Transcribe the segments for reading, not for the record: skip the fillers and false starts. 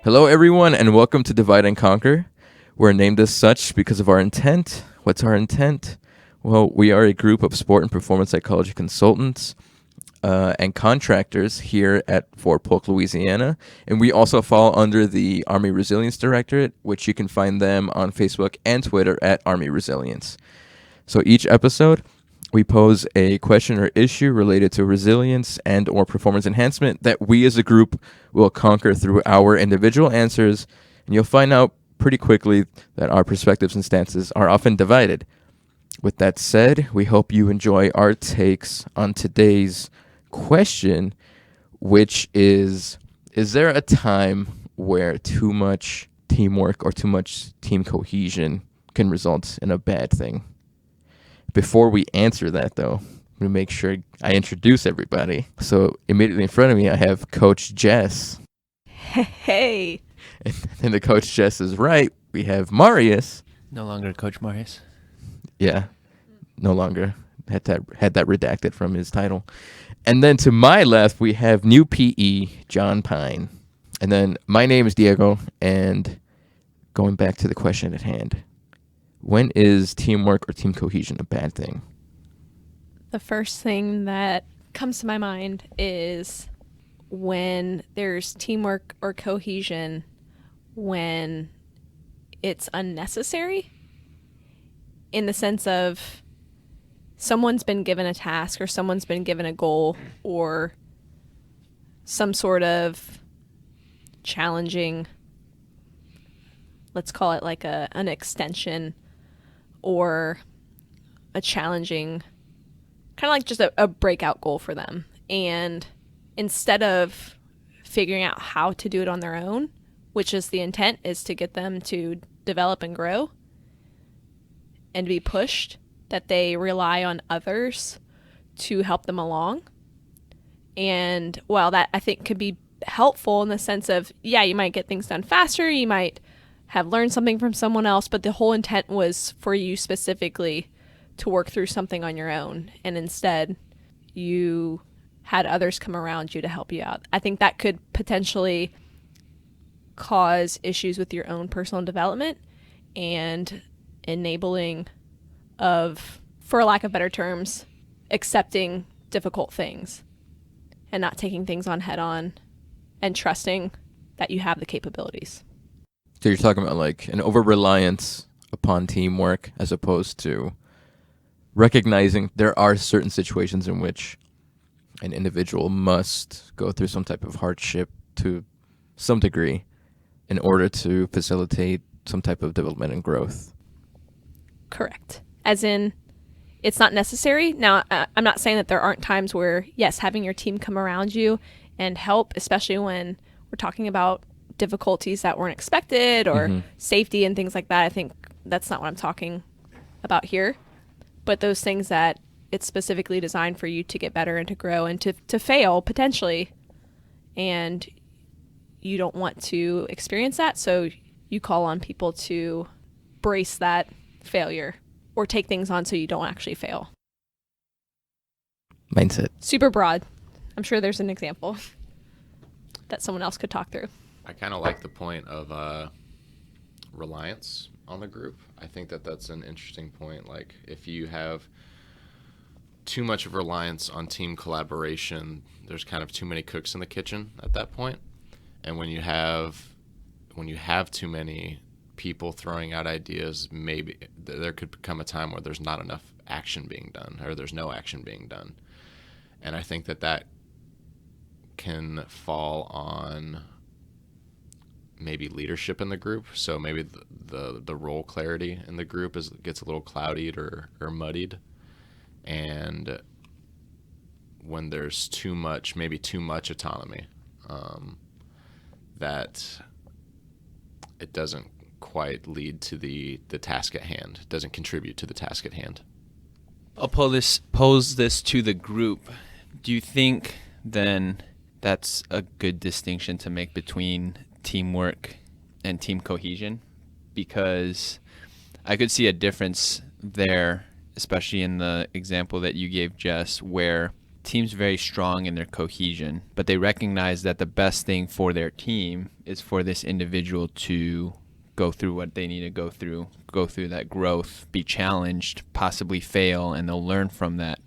Hello, everyone, and welcome to Divide and Conquer. We're named as such because of our intent. What's our intent? Well, we are a group of sport and performance psychology consultants and contractors here at Fort Polk, Louisiana. And we also fall under the Army Resilience Directorate, which you can find them on Facebook and Twitter at Army Resilience. So each episode, we pose a question or issue related to resilience and or performance enhancement that we as a group will conquer through our individual answers, and you'll find out pretty quickly that our perspectives and stances are often divided. With that said, we hope you enjoy our takes on today's question, which is there a time where too much teamwork or too much team cohesion can result in a bad thing? Before we answer that, though, I'm going to make sure I introduce everybody. So immediately in front of me, I have Coach Jess. Hey. And then to Coach Jess's right, we have Marius. No longer Coach Marius. Yeah, no longer. Had that redacted from his title. And then to my left, we have new PE, John Pine. And then my name is Diego, and going back to the question at hand. When is teamwork or team cohesion a bad thing? The first thing that comes to my mind is when there's teamwork or cohesion when it's unnecessary, in the sense of someone's been given a task or someone's been given a goal or some sort of challenging, let's call it like an extension or a challenging, kind of like just a breakout goal for them. And instead of figuring out how to do it on their own, which is the intent, is to get them to develop and grow and be pushed, that they rely on others to help them along. And while that I think could be helpful in the sense of, yeah, you might get things done faster, you might have learned something from someone else, but the whole intent was for you specifically to work through something on your own, and instead you had others come around you to help you out. I think that could potentially cause issues with your own personal development and enabling of, for lack of better terms, accepting difficult things and not taking things on head on and trusting that you have the capabilities. So you're talking about like an over-reliance upon teamwork as opposed to recognizing there are certain situations in which an individual must go through some type of hardship to some degree in order to facilitate some type of development and growth. Correct. As in, it's not necessary. Now, I'm not saying that there aren't times where, yes, having your team come around you and help, especially when we're talking about difficulties that weren't expected or safety and things like that. I think that's not what I'm talking about here. But those things that it's specifically designed for you to get better and to grow and to fail potentially, and you don't want to experience that, so you call on people to brace that failure or take things on so you don't actually fail. Mindset. Super broad. I'm sure there's an example that someone else could talk through. I kind of like the point of reliance on the group. I think that that's an interesting point. Like, if you have too much of reliance on team collaboration, there's kind of too many cooks in the kitchen at that point. And when you have too many people throwing out ideas, maybe there could become a time where there's not enough action being done, or there's no action being done. And I think that can fall on maybe leadership in the group. So maybe the role clarity in the group gets a little clouded or muddied. And when there's too much autonomy, that it doesn't quite lead to the task at hand. It doesn't contribute to the task at hand. I'll pose this to the group. Do you think then that's a good distinction to make between teamwork and team cohesion? Because I could see a difference there, especially in the example that you gave, Jess, where team's very strong in their cohesion, but they recognize that the best thing for their team is for this individual to go through what they need to go through that growth, be challenged, possibly fail, and they'll learn from that.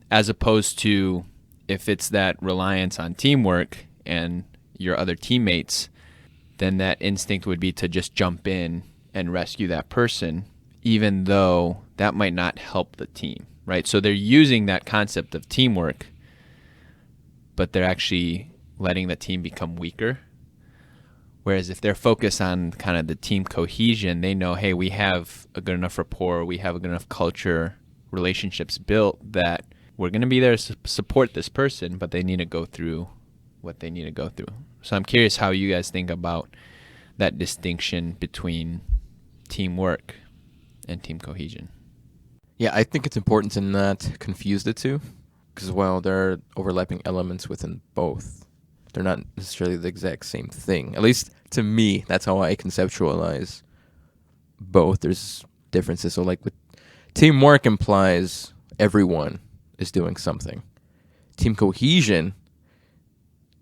As opposed to if it's that reliance on teamwork and your other teammates, then that instinct would be to just jump in and rescue that person, even though that might not help the team, right? So they're using that concept of teamwork, but they're actually letting the team become weaker. Whereas if they're focused on kind of the team cohesion, they know, hey, we have a good enough rapport, we have a good enough culture, relationships built that we're going to be there to support this person, but they need to go through what they need to go through. So I'm curious how you guys think about that distinction between teamwork and team cohesion. Yeah, I think it's important to not confuse the two, because while there are overlapping elements within both, they're not necessarily the exact same thing. At least to me, that's how I conceptualize both. There's differences. So like with teamwork implies everyone is doing something. Team cohesion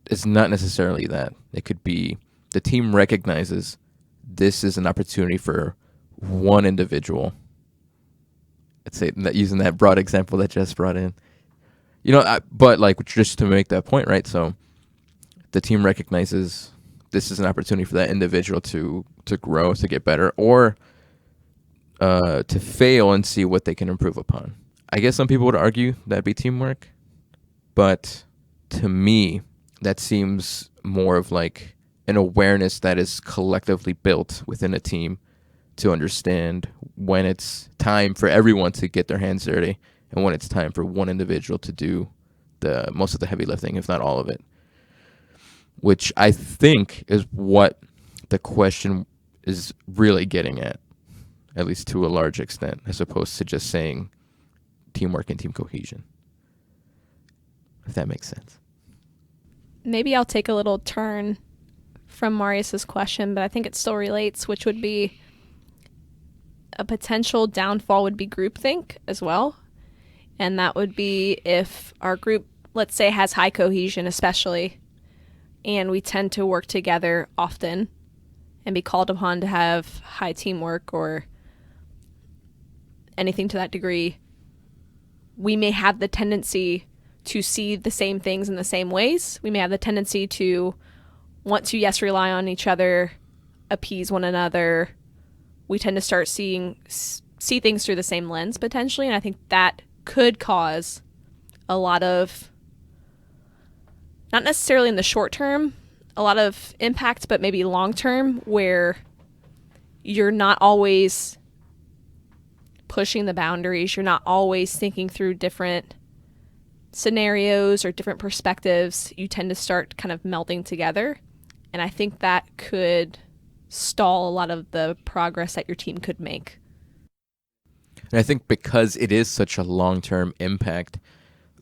is not necessarily that. It could be the team recognizes this is an opportunity for one individual. Let's say that using that broad example that Jess brought in. But like just to make that point, right? So the team recognizes this is an opportunity for that individual to grow, to get better, or to fail and see what they can improve upon. I guess some people would argue that'd be teamwork, but to me, that seems more of like an awareness that is collectively built within a team to understand when it's time for everyone to get their hands dirty and when it's time for one individual to do the most of the heavy lifting, if not all of it. Which I think is what the question is really getting at least to a large extent, as opposed to just saying teamwork and team cohesion. If that makes sense. Maybe I'll take a little turn from Marius's question, but I think it still relates, which would be a potential downfall would be groupthink as well. And that would be if our group, let's say, has high cohesion especially, and we tend to work together often and be called upon to have high teamwork or anything to that degree, we may have the tendency to see the same things in the same ways. We may have the tendency to want to, yes, rely on each other, appease one another. We tend to start see things through the same lens potentially, and I think that could cause a lot of, not necessarily in the short term, a lot of impact, but maybe long term, where you're not always pushing the boundaries, you're not always thinking through different scenarios or different perspectives. You tend to start kind of melding together, and I think that could stall a lot of the progress that your team could make. And I think because it is such a long-term impact,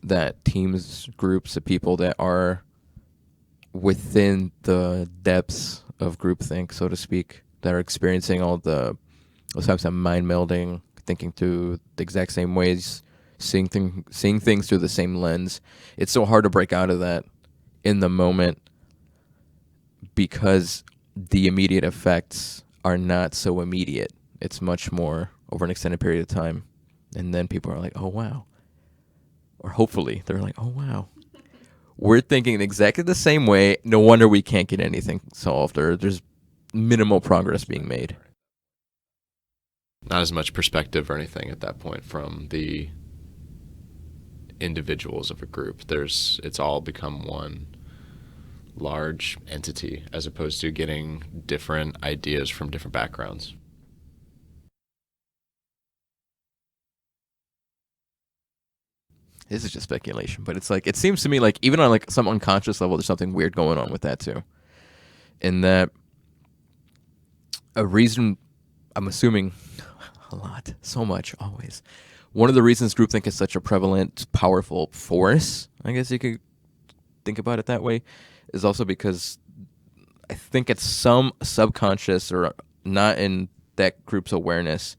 that teams, groups of people that are within the depths of groupthink, so to speak, that are experiencing all those types of mind melding, thinking through the exact same ways, seeing things through the same lens. It's so hard to break out of that in the moment because the immediate effects are not so immediate. It's much more over an extended period of time. And then people are like, oh, wow. Or hopefully they're like, oh, wow. We're thinking exactly the same way. No wonder we can't get anything solved, or there's minimal progress being made. Not as much perspective or anything at that point from the individuals of a group. It's all become one large entity as opposed to getting different ideas from different backgrounds. This is just speculation, but it's like, it seems to me like even on like some unconscious level, there's something weird going on with that too. In that a reason, I'm assuming a lot, so much, always. One of the reasons groupthink is such a prevalent, powerful force, I guess you could think about it that way, is also because I think it's some subconscious or not in that group's awareness,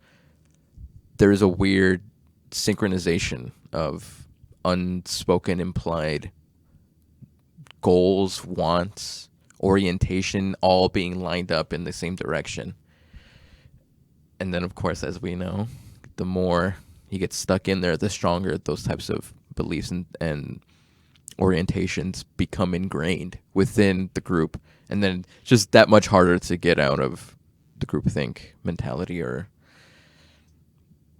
there is a weird synchronization of unspoken, implied goals, wants, orientation all being lined up in the same direction. And then, of course, as we know, the more you get stuck in there, the stronger those types of beliefs and orientations become ingrained within the group. And then just that much harder to get out of the groupthink mentality or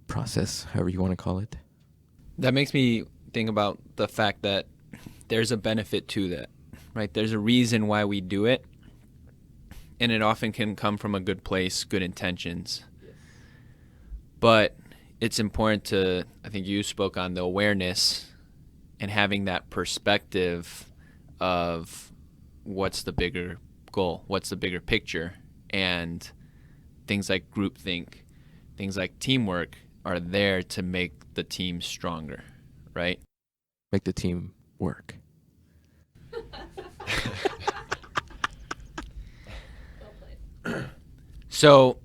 process, however you want to call it. That makes me think about the fact that there's a benefit to that, right? There's a reason why we do it, and it often can come from a good place, good intentions. Yes. But it's important to, I think you spoke on the awareness and having that perspective of what's the bigger goal, what's the bigger picture, and things like groupthink, things like teamwork are there to make the team stronger, right? Make the team work. So,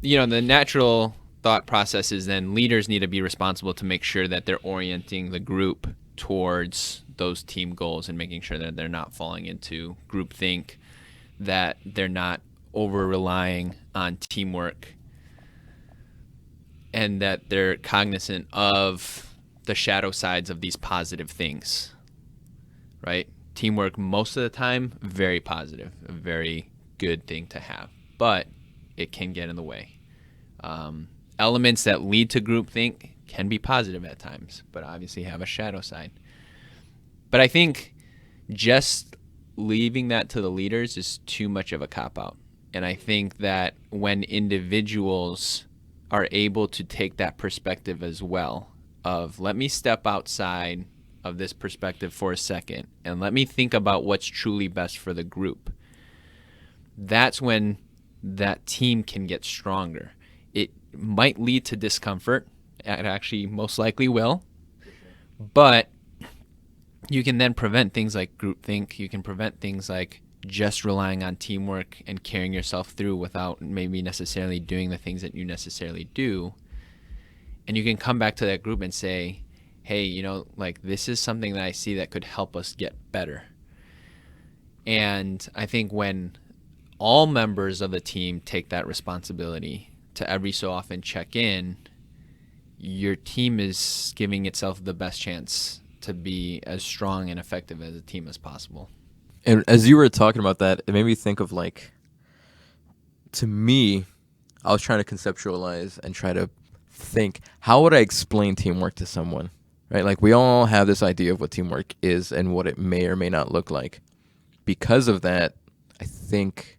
the natural thought process is then leaders need to be responsible to make sure that they're orienting the group towards those team goals and making sure that they're not falling into groupthink, that they're not over-relying on teamwork, and that they're cognizant of the shadow sides of these positive things, right? Teamwork, most of the time, very positive, a very good thing to have, but it can get in the way. Elements that lead to groupthink can be positive at times, but obviously have a shadow side. But I think just leaving that to the leaders is too much of a cop-out. And I think that when individuals are able to take that perspective as well of, let me step outside of this perspective for a second and let me think about what's truly best for the group, that's when that team can get stronger. It might lead to discomfort. It actually most likely will. But you can then prevent things like groupthink. You can prevent things like just relying on teamwork and carrying yourself through without maybe necessarily doing the things that you necessarily do. And you can come back to that group and say, hey, this is something that I see that could help us get better. And I think when all members of the team take that responsibility to every so often check in, your team is giving itself the best chance to be as strong and effective as a team as possible. And as you were talking about that, it made me think of to me, I was trying to conceptualize and try to think, how would I explain teamwork to someone, right? We all have this idea of what teamwork is and what it may or may not look like. Because of that, I think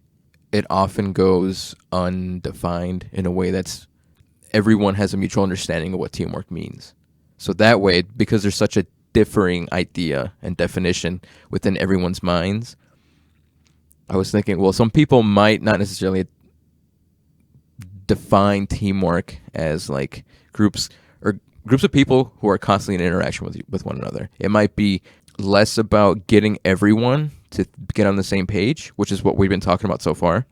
it often goes undefined in a way that's everyone has a mutual understanding of what teamwork means. So that way, because there's such a differing idea and definition within everyone's minds, I was thinking, well, some people might not necessarily define teamwork as groups of people who are constantly in interaction with one another. It might be less about getting everyone to get on the same page, which is what we've been talking about so far,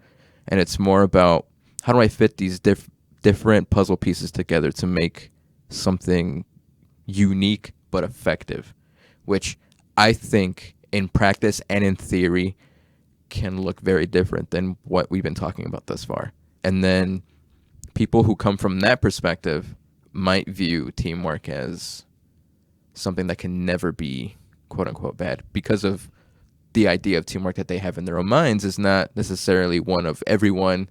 and it's more about how do I fit these different puzzle pieces together to make something unique but effective, which I think in practice and in theory can look very different than what we've been talking about thus far. And then people who come from that perspective might view teamwork as something that can never be quote unquote bad, because of the idea of teamwork that they have in their own minds is not necessarily one of everyone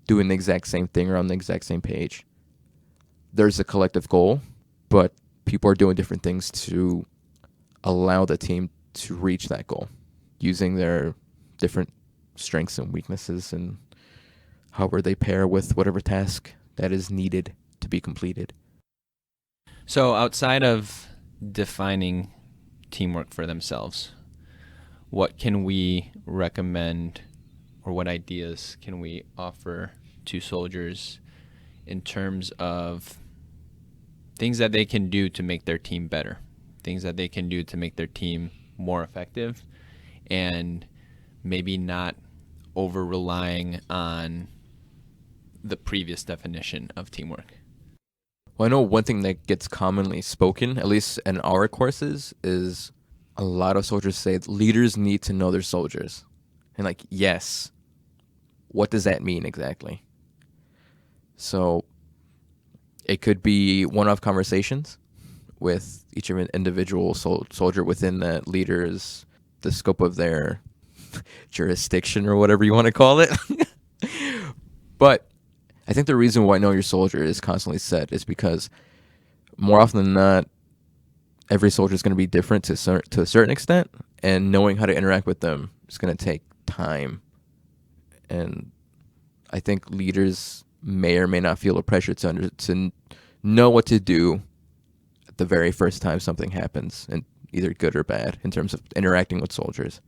doing the exact same thing or on the exact same page. There's a collective goal, but people are doing different things to allow the team to reach that goal using their different strengths and weaknesses and however they pair with whatever task that is needed to be completed. So outside of defining teamwork for themselves, what can we recommend or what ideas can we offer to soldiers in terms of things that they can do to make their team better, things that they can do to make their team more effective, and maybe not over-relying on the previous definition of teamwork? Well, I know one thing that gets commonly spoken, at least in our courses, is a lot of soldiers say leaders need to know their soldiers. And like, yes, what does that mean exactly? So it could be one-off conversations with each individual soldier within the leader's, the scope of their jurisdiction or whatever you want to call it. But I think the reason why Know Your Soldier is constantly said is because more often than not, every soldier is going to be different to a certain extent, and knowing how to interact with them is going to take time. And I think leaders may or may not feel a pressure to know what to do at the very first time something happens, and either good or bad, in terms of interacting with soldiers,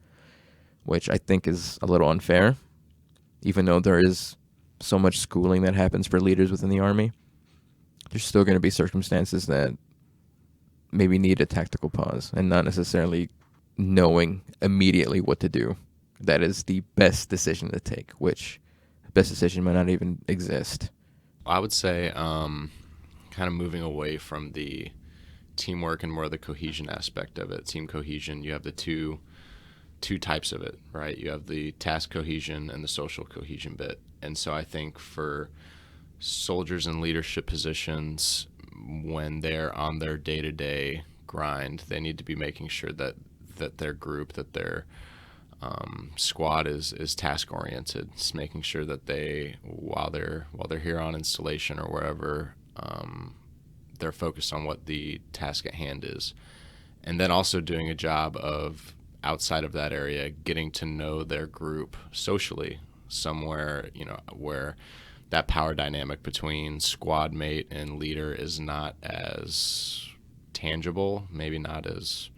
which I think is a little unfair, even though there is so much schooling that happens for leaders within the Army. There's still going to be circumstances that maybe need a tactical pause and not necessarily knowing immediately what to do. That is the best decision to take, which the best decision might not even exist. I would say kind of moving away from the teamwork and more the cohesion aspect of it. Team cohesion, you have the two types of it, right? You have the task cohesion and the social cohesion bit. And so I think for soldiers in leadership positions, when they're on their day-to-day grind, they need to be making sure that their group, that their squad is task oriented. It's making sure that they, while they're here on installation or wherever, they're focused on what the task at hand is, and then also doing a job of, outside of that area, getting to know their group socially, somewhere, where that power dynamic between squad mate and leader is not as tangible, maybe not as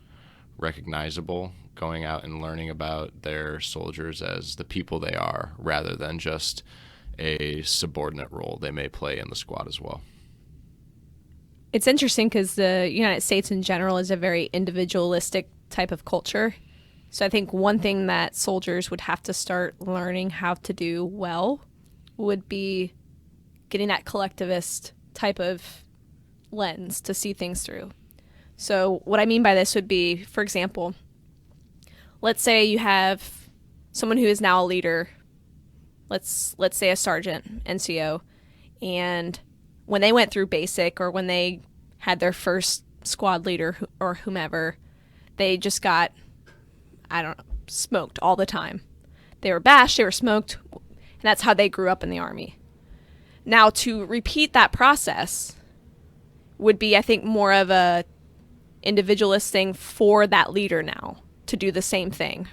recognizable, going out and learning about their soldiers as the people they are, rather than just a subordinate role they may play in the squad as well. It's interesting because the United States in general is a very individualistic type of culture. So I think one thing that soldiers would have to start learning how to do well would be getting that collectivist type of lens to see things through. So what I mean by this would be, for example, let's say you have someone who is now a leader, let's say a sergeant, NCO, and when they went through basic or when they had their first squad leader or whomever, they just got, smoked all the time. They were bashed, they were smoked, and that's how they grew up in the Army. Now, to repeat that process would be, I think, more of a individualist thing for that leader now to do the same thing.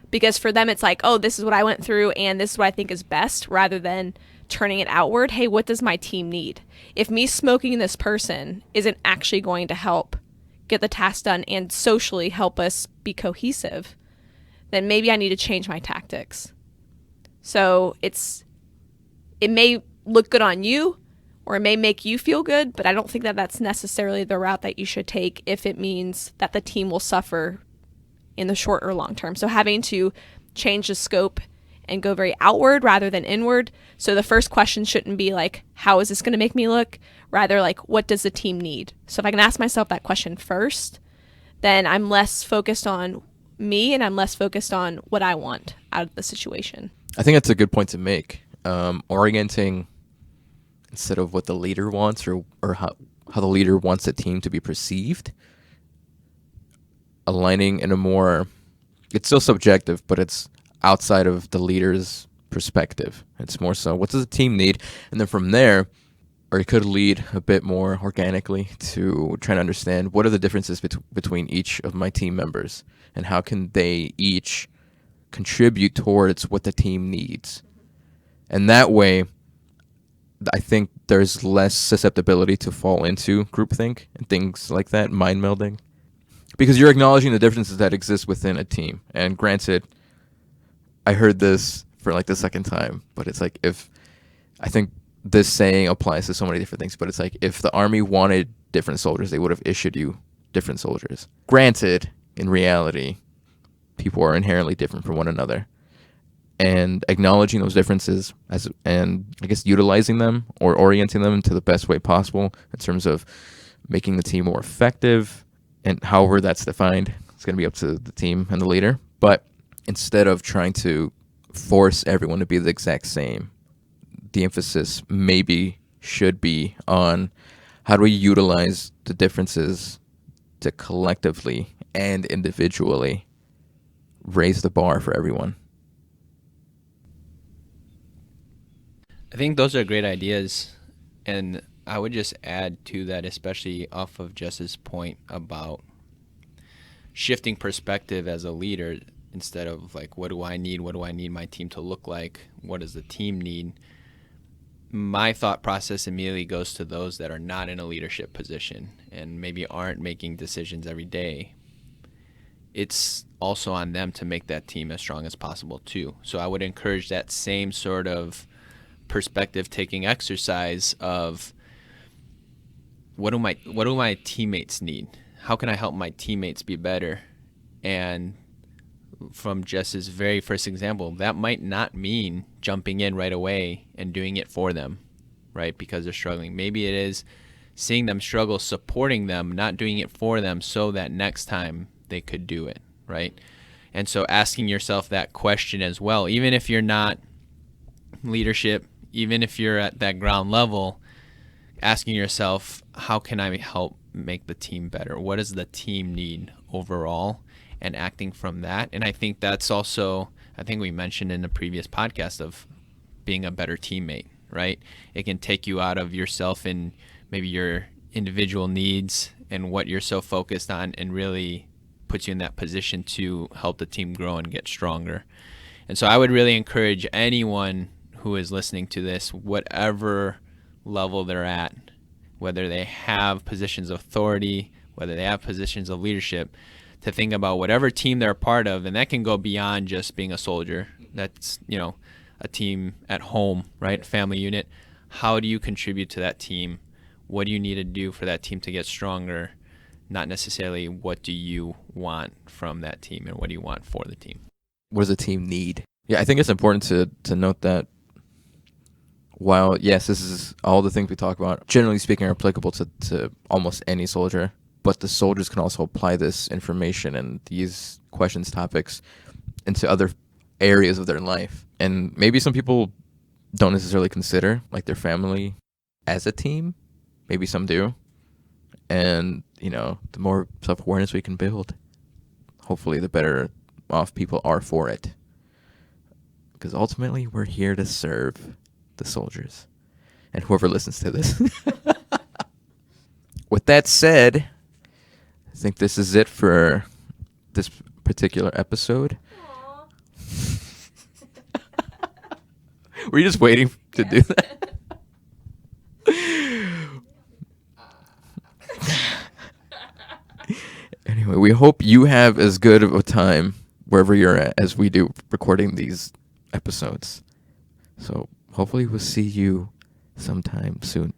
Because for them, it's like, oh, this is what I went through, and this is what I think is best, rather than turning it outward. Hey, what does my team need? If me smoking this person isn't actually going to help get the task done and socially help us be cohesive, then maybe I need to change my tactics. So it may look good on you, or it may make you feel good, but I don't think that that's necessarily the route that you should take if it means that the team will suffer in the short or long term. So having to change the scope and go very outward rather than inward. So the first question shouldn't be like, how is this going to make me look? Rather like, what does the team need? So if I can ask myself that question first, then I'm less focused on me and I'm less focused on what I want out of the situation. I think that's a good point to make. Orienting instead of what the leader wants or how the leader wants the team to be perceived. Aligning in a more, it's still subjective, but it's outside of the leader's perspective. It's more so, what does the team need? And then from there, or it could lead a bit more organically to trying to understand what are the differences between each of my team members and how can they each contribute towards what the team needs. And that way, I think there's less susceptibility to fall into groupthink and things like that, mind melding. Because you're acknowledging the differences that exist within a team. And granted, I heard this for like the second time, but it's like, I think this saying applies to so many different things, but it's like, if the Army wanted different soldiers, they would have issued you different soldiers. Granted, in reality, people are inherently different from one another. and acknowledging those differences and I guess utilizing them or orienting them into the best way possible in terms of making the team more effective, and however that's defined, it's going to be up to the team and the leader. But instead of trying to force everyone to be the exact same, the emphasis maybe should be on how do we utilize the differences to collectively and individually raise the bar for everyone. I think those are great ideas, and I would just add to that, especially off of Jess's point about shifting perspective as a leader. Instead of like, what do I need my team to look like, what does the team need, my thought process immediately goes to those that are not in a leadership position and maybe aren't making decisions every day. It's also on them to make that team as strong as possible too. So I would encourage that same sort of perspective taking exercise of what do my teammates need? How can I help my teammates be better? And from Jess's very first example, that might not mean jumping in right away and doing it for them, right? Because they're struggling. Maybe it is seeing them struggle, supporting them, not doing it for them so that next time they could do it, right? And so asking yourself that question as well, even if you're not leadership, even if you're at that ground level, asking yourself, how can I help make the team better? What does the team need overall? And acting from that. And I think that's also, I think we mentioned in the previous podcast, of being a better teammate, right? It can take you out of yourself and maybe your individual needs and what you're so focused on, and really puts you in that position to help the team grow and get stronger. And so I would really encourage anyone who is listening to this, whatever level they're at, whether they have positions of authority, whether they have positions of leadership, to think about whatever team they're a part of, and that can go beyond just being a soldier. That's, a team at home, right? Family unit. How do you contribute to that team? What do you need to do for that team to get stronger? Not necessarily what do you want from that team and what do you want for the team. What does the team need? Yeah, I think it's important to note that while, yes, this is all the things we talk about, generally speaking, are applicable to almost any soldier, but the soldiers can also apply this information and these questions, topics into other areas of their life. And maybe some people don't necessarily consider like their family as a team. Maybe some do. And, the more self-awareness we can build, hopefully the better off people are for it. Because ultimately we're here to serve the soldiers and whoever listens to this. With that said, I think this is it for this particular episode. Were you just waiting to do that? Anyway, we hope you have as good of a time wherever you're at as we do recording these episodes. So hopefully we'll see you sometime soon.